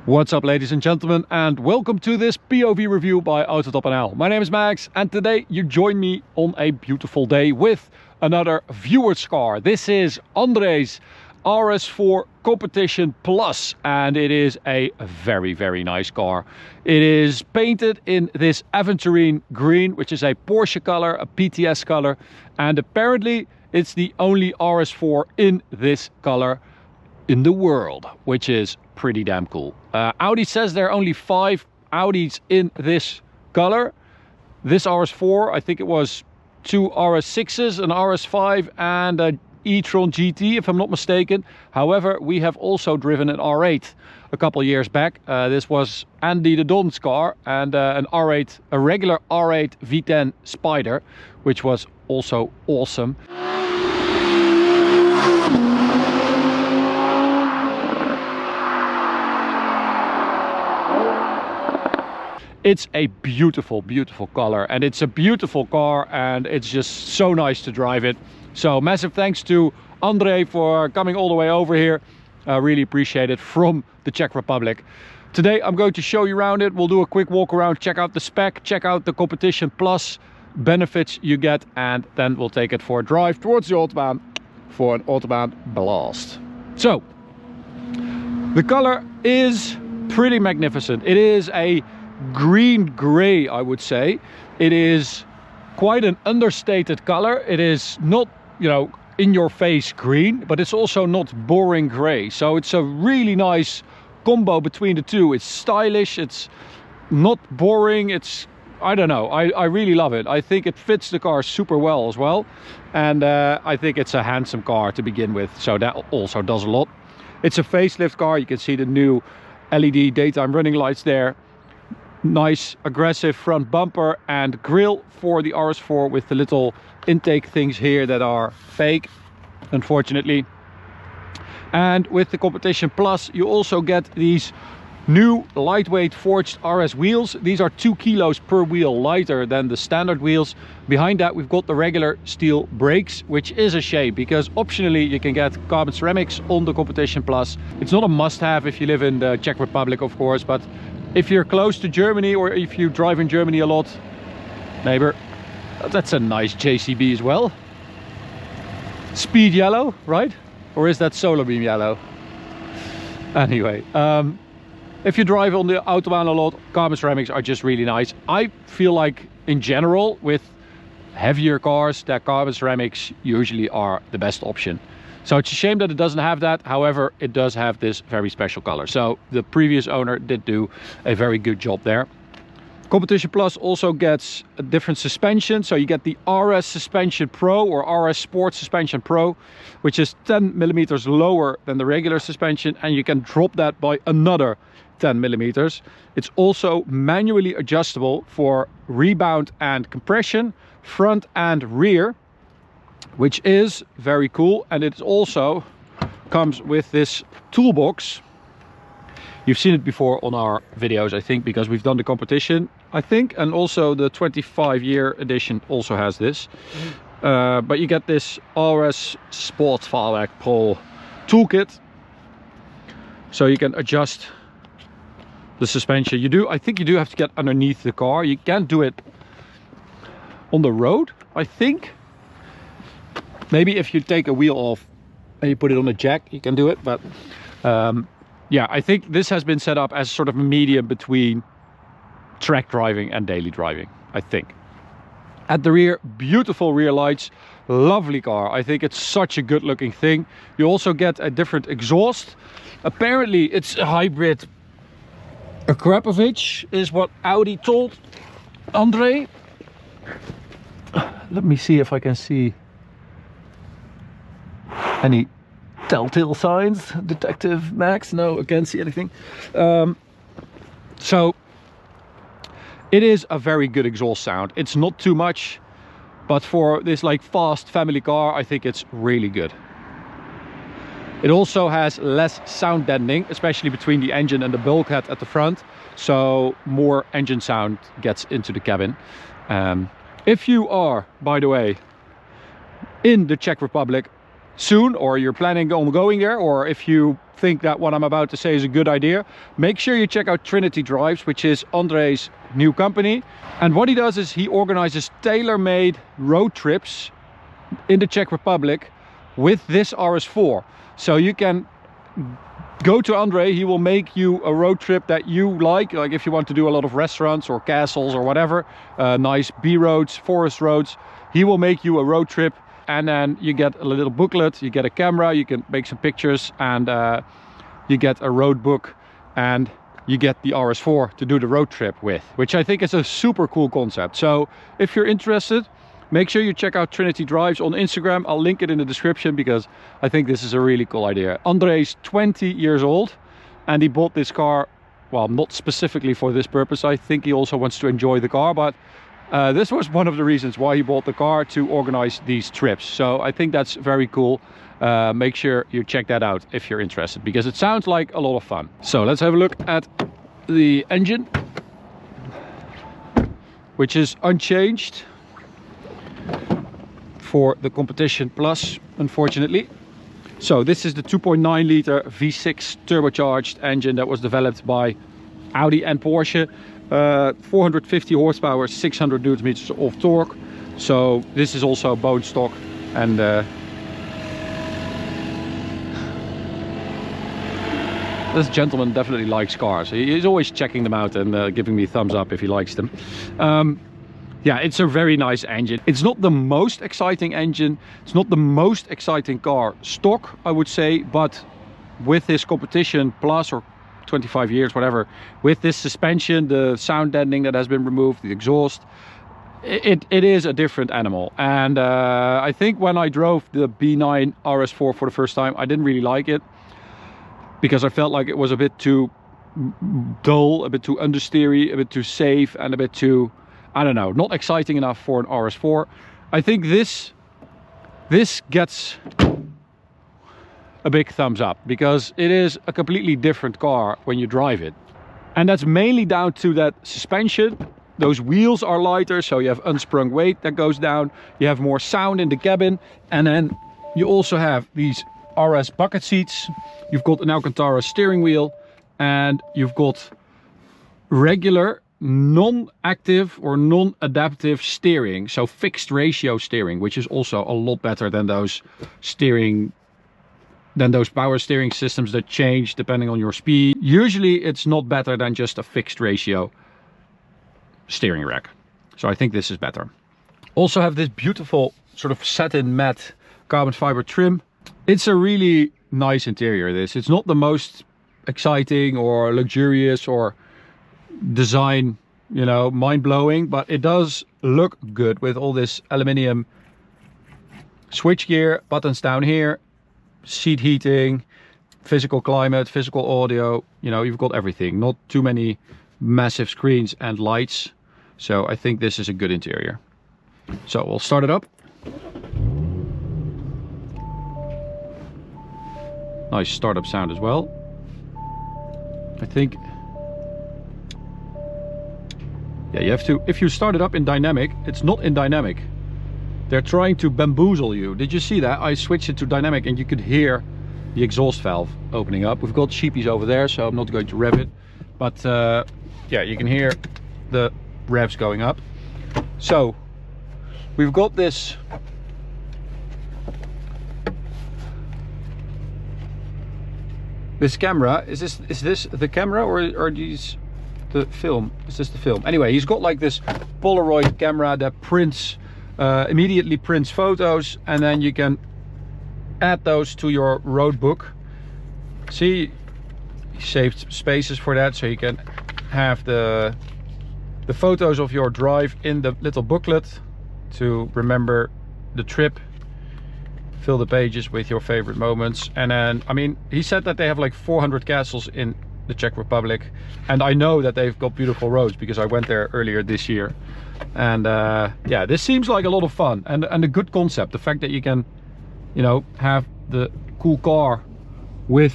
What's up, ladies and gentlemen, and welcome to this POV review by Autobahn. My name is Max, and today you join me on a beautiful day with another viewer's car. This is Andre's RS4 Competition Plus, and it is a very nice car. It is painted in this aventurine green, which is a Porsche color, a PTS color, and apparently it's the only RS4 in this color in the world, which is pretty damn cool. Audi says there are only 5 Audis in this color. This RS4, I think it was 2 RS6s, an RS5 and an e-tron GT, if I'm not mistaken. However, we have also driven an R8 a couple of years back. This was Andy the Don's car, and an R8, a regular R8 V10 Spider, which was also awesome. It's a beautiful color, and it's a beautiful car, and it's just so nice to drive it. So massive thanks to Andre for coming all the way over here. I really appreciate it, from the Czech Republic. Today I'm going to show you around it. We'll do a quick walk around, check out the spec, check out the Competition Plus benefits you get, and then we'll take it for a drive towards the Autobahn for an Autobahn blast. So the color is pretty magnificent. It is a green gray, I would say. It is quite an understated color. It is not, you know, in your face green, but it's also not boring gray. So it's a really nice combo between the two. It's stylish, it's not boring, it's, I don't know, I really love it. I think it fits the car super well as well, and I think it's a handsome car to begin with, so that also does a lot. It's a facelift car. You can see the new LED daytime running lights there. Nice aggressive front bumper and grille for the RS4 with the little intake things here that are fake, unfortunately. And with the Competition Plus you also get these new lightweight forged RS wheels. These are 2 kilos per wheel lighter than the standard wheels. Behind that we've got the regular steel brakes, which is a shame because optionally you can get carbon ceramics on the Competition Plus. It's not a must-have if you live in the Czech Republic, of course, but if you're close to Germany, or if you drive in Germany a lot, neighbor, that's a nice JCB as well. Speed yellow, right? Or is that solar beam yellow? Anyway, if you drive on the Autobahn a lot, carbon ceramics are just really nice. I feel like in general with heavier cars that carbon ceramics usually are the best option. So it's a shame that it doesn't have that. However, it does have this very special color. So the previous owner did do a very good job there. Competition Plus also gets a different suspension. So you get the RS Suspension Pro, or RS Sport Suspension Pro, which is 10 millimeters lower than the regular suspension, and you can drop that by another 10 millimeters. It's also manually adjustable for rebound and compression, front and rear, which is very cool. And it also comes with this toolbox. You've seen it before on our videos, I think, because we've done the competition, I think, and also the 25-year edition also has this. But you get this RS Sportvaarwerk Pro toolkit, so you can adjust the suspension. I think you do have to get underneath the car. You can't do it on the road, I think. Maybe if you take a wheel off and you put it on a jack, you can do it. But yeah, I think this has been set up as sort of a medium between track driving and daily driving, I think. At the rear, beautiful rear lights, lovely car. I think it's such a good looking thing. You also get a different exhaust. Apparently it's a hybrid. A Grabación is what Audi told Andre. Let me see if I can see any telltale signs, Detective Max. No, I can't see anything. So it is a very good exhaust sound. It's not too much, but for this like fast family car, I think it's really good. It also has less sound deadening, especially between the engine and the bulkhead at the front, so more engine sound gets into the cabin. If you are, by the way, in the Czech Republic soon, or you're planning on going there, or if you think that what I'm about to say is a good idea, make sure you check out Trinity Drives, which is Andre's new company. And what he does is he organizes tailor-made road trips in the Czech Republic with this RS4. So you can go to Andre, he will make you a road trip that you like if you want to do a lot of restaurants or castles or whatever, nice B roads, forest roads, he will make you a road trip. And then you get a little booklet, you get a camera, you can make some pictures, and you get a road book, and you get the RS4 to do the road trip with, which I think is a super cool concept. So if you're interested, make sure you check out Trinity Drives on Instagram. I'll link it in the description because I think this is a really cool idea. Andre's 20 years old and he bought this car, well, not specifically for this purpose. I think he also wants to enjoy the car, but this was one of the reasons why he bought the car, to organize these trips. So I think that's very cool. Make sure you check that out if you're interested, because it sounds like a lot of fun. So let's have a look at the engine, which is unchanged for the Competition Plus, unfortunately. So this is the 2.9 liter V6 turbocharged engine that was developed by Audi and Porsche. 450 horsepower, 600 newton meters of torque. So this is also bone stock, and this gentleman definitely likes cars. He's always checking them out and giving me thumbs up if he likes them. Yeah, it's a very nice engine. It's not the most exciting engine, it's not the most exciting car stock, I would say, but with this Competition Plus, or 25 years, whatever, with this suspension, the sound deadening that has been removed, the exhaust, it is a different animal. And I think when I drove the B9 RS4 for the first time, I didn't really like it, because I felt like it was a bit too dull, a bit too understeery, a bit too safe, and a bit too, I don't know, not exciting enough for an RS4. I think this gets a big thumbs up, because it is a completely different car when you drive it. And that's mainly down to that suspension. Those wheels are lighter, so you have unsprung weight that goes down. You have more sound in the cabin. And then you also have these RS bucket seats. You've got an Alcantara steering wheel, and you've got regular non-active or non-adaptive steering, so fixed ratio steering, which is also a lot better than those power steering systems that change depending on your speed. Usually it's not better than just a fixed ratio steering rack. So I think this is better. Also have this beautiful sort of satin matte carbon fiber trim. It's a really nice interior, this. It's not the most exciting or luxurious or design, you know, mind-blowing, but it does look good with all this aluminium switchgear, buttons down here, seat heating, physical climate, physical audio, you know, you've got everything. Not too many massive screens and lights. So I think this is a good interior. So we'll start it up. Nice startup sound as well. I think, yeah, you have to, if you start it up in dynamic, it's not in dynamic. They're trying to bamboozle you. Did you see that? I switched it to dynamic and you could hear the exhaust valve opening up. We've got sheepies over there, so I'm not going to rev it. But yeah, you can hear the revs going up. So we've got this camera. Is this the camera, or are these the film? Is this the film? Anyway, he's got like this Polaroid camera that prints, immediately prints photos, and then you can add those to your road book. See, he saved spaces for that, so you can have the photos of your drive in the little booklet to remember the trip. Fill the pages with your favorite moments. And then, I mean, he said that they have like 400 castles in the Czech Republic, and I know that they've got beautiful roads because I went there earlier this year. And yeah, this seems like a lot of fun and a good concept. The fact that you can, you know, have the cool car with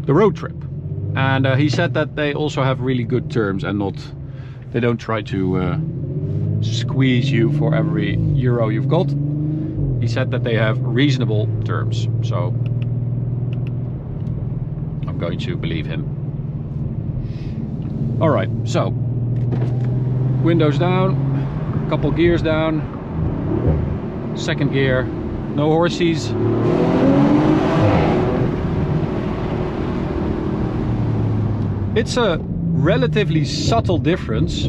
the road trip. And he said that they also have really good terms, and they don't try to squeeze you for every euro you've got. He said that they have reasonable terms. So I'm going to believe him. All right, so windows down, couple gears down, second gear, no horsies. It's a relatively subtle difference,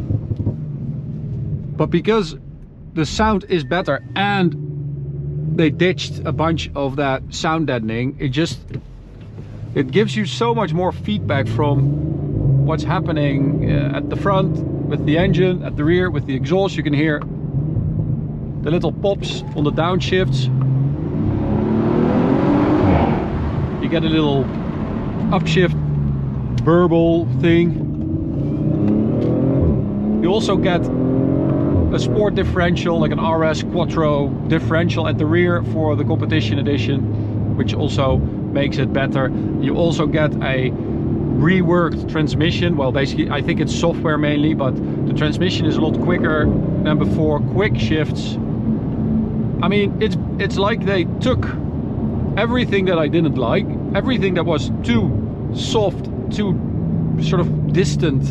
but because the sound is better and they ditched a bunch of that sound deadening, it gives you so much more feedback from what's happening at the front with the engine, at the rear with the exhaust. You can hear the little pops on the downshifts. You get a little upshift burble thing. You also get a sport differential, like an RS Quattro differential at the rear for the competition edition, which also makes it better. You also get a reworked transmission. Well, basically I think it's software mainly, but the transmission is a lot quicker than before. Quick shifts. I mean, it's like they took everything that I didn't like, everything that was too soft, too sort of distant,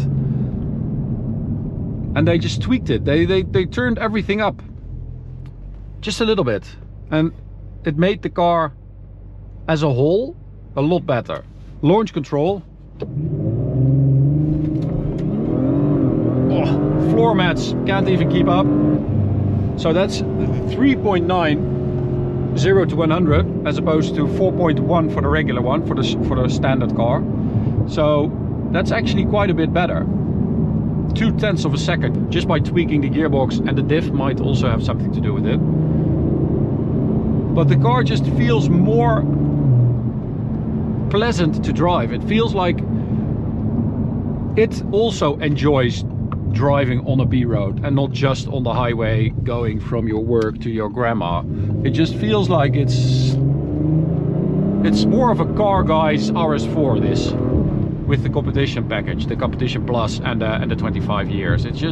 and they just tweaked it. They turned everything up just a little bit, and it made the car as a whole a lot better. Launch control. Oh, floor mats can't even keep up. So that's 3.9 0 to 100 as opposed to 4.1 for the regular one, for the standard car. So that's actually quite a bit better. 0.2 of a second just by tweaking the gearbox, and the diff might also have something to do with it. But the car just feels more pleasant to drive. It feels like it also enjoys driving on a B road and not just on the highway going from your work to your grandma. It just feels like it's more of a car guy's RS4, this, with the competition package, the competition plus and the 25 years. It's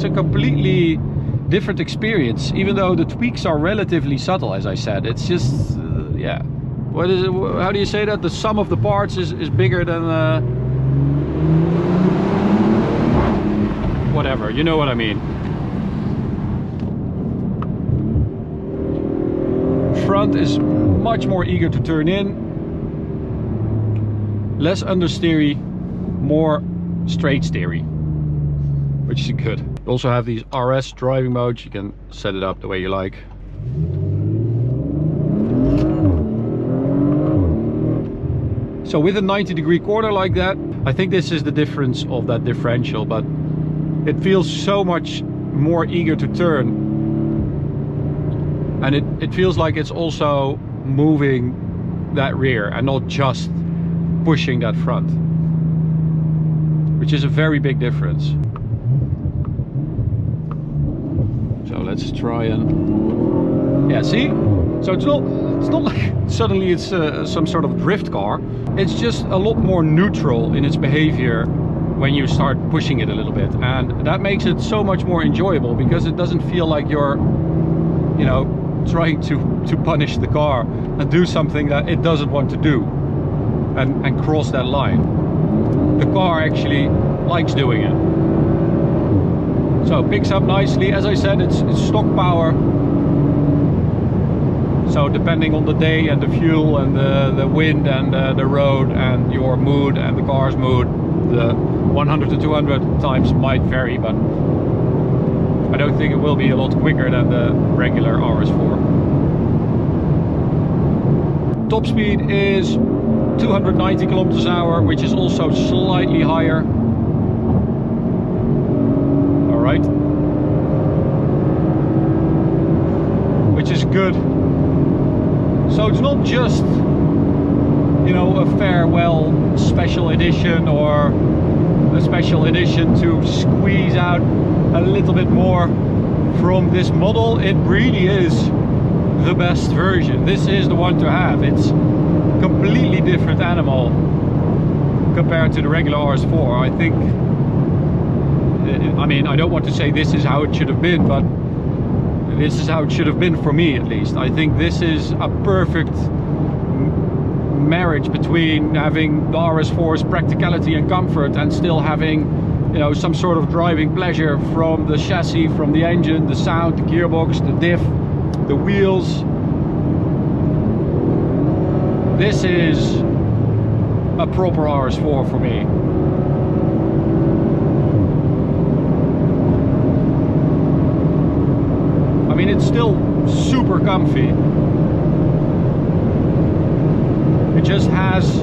a completely different experience, even though the tweaks are relatively subtle, as I said. It's just yeah, what is it, how do you say that, the sum of the parts is bigger than whatever, you know what I mean. Front is much more eager to turn in, less understeery, more straight steery, which is good. You also have these RS driving modes. You can set it up the way you like. So with a 90-degree corner like that, I think this is the difference of that differential, but it feels so much more eager to turn, and it feels like it's also moving that rear and not just pushing that front, which is a very big difference. So let's try and, yeah, see? So it's not like suddenly it's some sort of drift car. It's just a lot more neutral in its behavior when you start pushing it a little bit, and that makes it so much more enjoyable, because it doesn't feel like you're, you know, trying to punish the car and do something that it doesn't want to do and cross that line. The car actually likes doing it. So it picks up nicely. As I said, it's stock power. So depending on the day and the fuel and the wind and the road and your mood and the car's mood, the 100 to 200 times might vary, but I don't think it will be a lot quicker than the regular RS4. Top speed is 290 kilometers an hour, which is also slightly higher. All right, which is good. So it's not just, you know, a farewell special edition or a special edition to squeeze out a little bit more from this model. It really is the best version. This is the one to have. It's completely different animal compared to the regular RS4. I think, I mean, I don't want to say this is how it should have been, but this is how it should have been for me, at least. I think this is a perfect marriage between having the RS4's practicality and comfort and still having, you know, some sort of driving pleasure from the chassis, from the engine, the sound, the gearbox, the diff, the wheels. This is a proper RS4 for me. I mean, it's still super comfy. It just has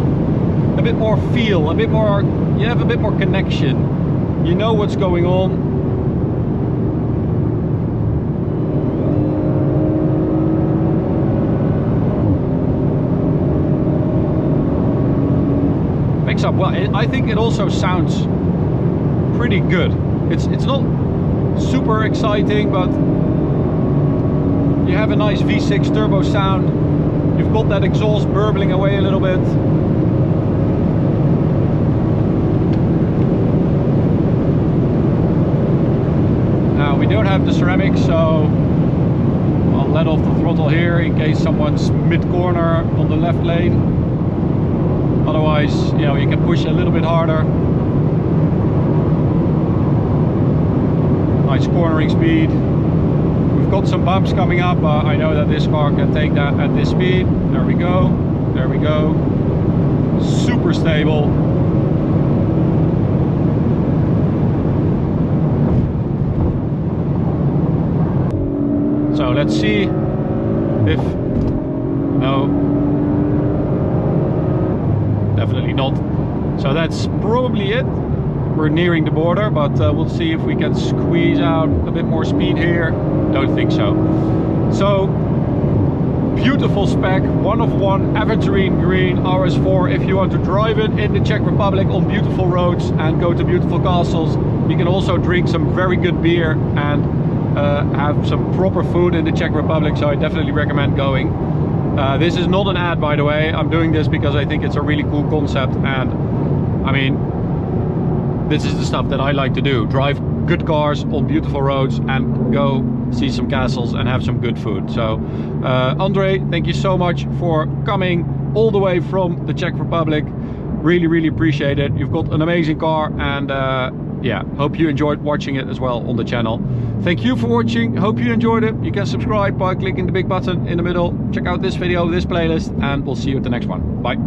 a bit more feel, a bit more, you have a bit more connection. You know what's going on. Picks up well. I think it also sounds pretty good. It's not super exciting, but you have a nice V6 turbo sound. You've got that exhaust burbling away a little bit. Now we don't have the ceramics, so I'll let off the throttle here in case someone's mid-corner on the left lane. Otherwise, you know, you can push a little bit harder. Nice cornering speed. We've got some bumps coming up. I know that this car can take that at this speed. There we go. There we go. Super stable. So let's see if... No. Definitely not. So that's probably it. We're nearing the border, but we'll see if we can squeeze out a bit more speed here. Don't think so. So, beautiful spec, 1 of 1 aventurine green RS4. If you want to drive it in the Czech Republic on beautiful roads and go to beautiful castles, you can also drink some very good beer and have some proper food in the Czech Republic, so I definitely recommend going. This is not an ad, by the way. I'm doing this because I think it's a really cool concept, and I mean, this is the stuff that I like to do. Drive good cars on beautiful roads and go see some castles and have some good food. So, Andre, thank you so much for coming all the way from the Czech Republic. Really, really appreciate it. You've got an amazing car, and yeah, hope you enjoyed watching it as well on the channel. Thank you for watching. Hope you enjoyed it. You can subscribe by clicking the big button in the middle. Check out this video, this playlist, and we'll see you at the next one. Bye.